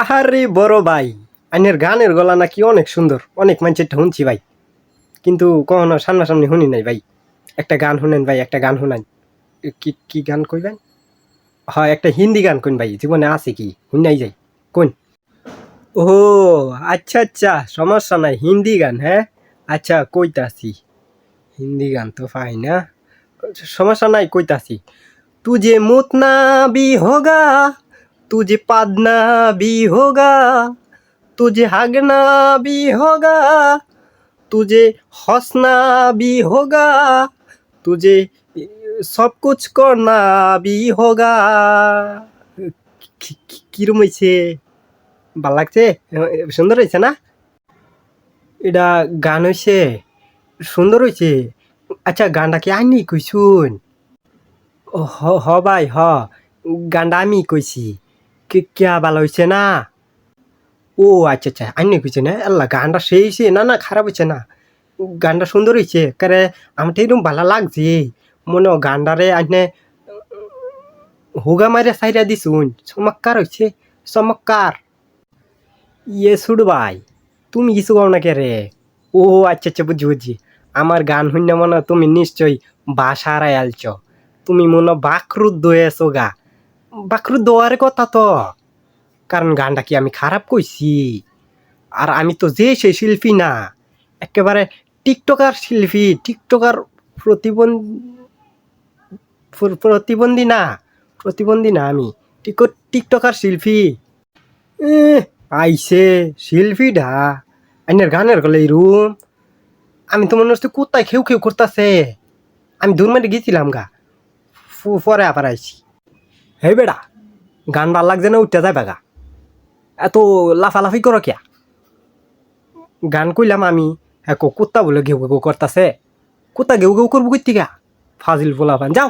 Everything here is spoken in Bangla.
আহারে বড় ভাই, আইনের গানের গলা নাকি অনেক সুন্দর, অনেক মানুষের শুনছি ভাই, কিন্তু কখনো সামনাসামনি শুনি নাই ভাই। একটা গান শুনেন ভাই, একটা গান শুনান। কি কি গান কইবেন? হয় একটা হিন্দি গান কোন ভাই, জীবনে আছে কি শুনাই যাই কোন? ও আচ্ছা আচ্ছা, সমস্যা নাই, হিন্দি গান, হ্যাঁ আচ্ছা কইতাছি। হিন্দি গান তো পাই না, সমস্যা নাই কইতাছি। तुझे मुतना भी होगा, तुझे पादना भी होगा, तुझे हगना भी होगा, तुझे हंसना भी होगा, तुझे सब कुछ करना भी होगा। কিরম হয়েছে? ভাল লাগছে? সুন্দর হয়েছে না? এটা গান হয়েছে, সুন্দর হয়েছে। আচ্ছা গানটা কি আইনি কইছুন? ও হ ভাই হ, গানটা আমি কইছি। কিয়া ভালো হয়েছে না? ও আচ্ছা আচ্ছা, আইনি কইছে না? আল্লাহ গানটা সেই হয়েছে, না না খারাপ হয়েছে না, গানটা সুন্দর হয়েছে। কারে আমার তো এরকম ভালো লাগছে, মনে হয় গানটারে আইনে হুগা মারে সাইরা দিছুন, চমৎকার হয়েছে, চমৎকার। ইয়ে ছুড় ভাই, তুমি কিছু কও না কে রে? ও আচ্ছা আচ্ছা, বুঝছি বুঝছি। আমার গান শুনে মনে হয় তুমি নিশ্চয়ই বাসা হারাই আলছ, তুমি মনে হয় বাকরুদ্ধ হয়েছো গা। বাকরুদ্ধ হওয়ার কথা তো, কারণ গানটা কি আমি খারাপ কইছি? আর আমি তো যে সেই শিল্পী না, একেবারে টিকটকার শিল্পী, টিকটকার প্রতিবন্ধী, প্রতিবন্ধী না, প্রতিবন্ধী না আমি, টিকটকার শিল্পী। আইসে শিল্পীডা, আইনের গানের গলে রুম, আমি তো মনে হচ্ছে কোথায় খেউ খেউ করতেছে। আমি দূর মেরে গেছিলাম গা, পরে আবার আইছি। হে বেড়া, গান ভাল লাগছে না, উঠতে যাবে গা, এত লাফালাফি করো কিয়া? গান কইলাম আমি, হ্যাঁ কুত্তা বলে ঘেউ ঘেউ করতেছে। কুত্তা ঘেউ ঘেউ করবো কই থেকে? ফাজিল পোলাপান, যাও।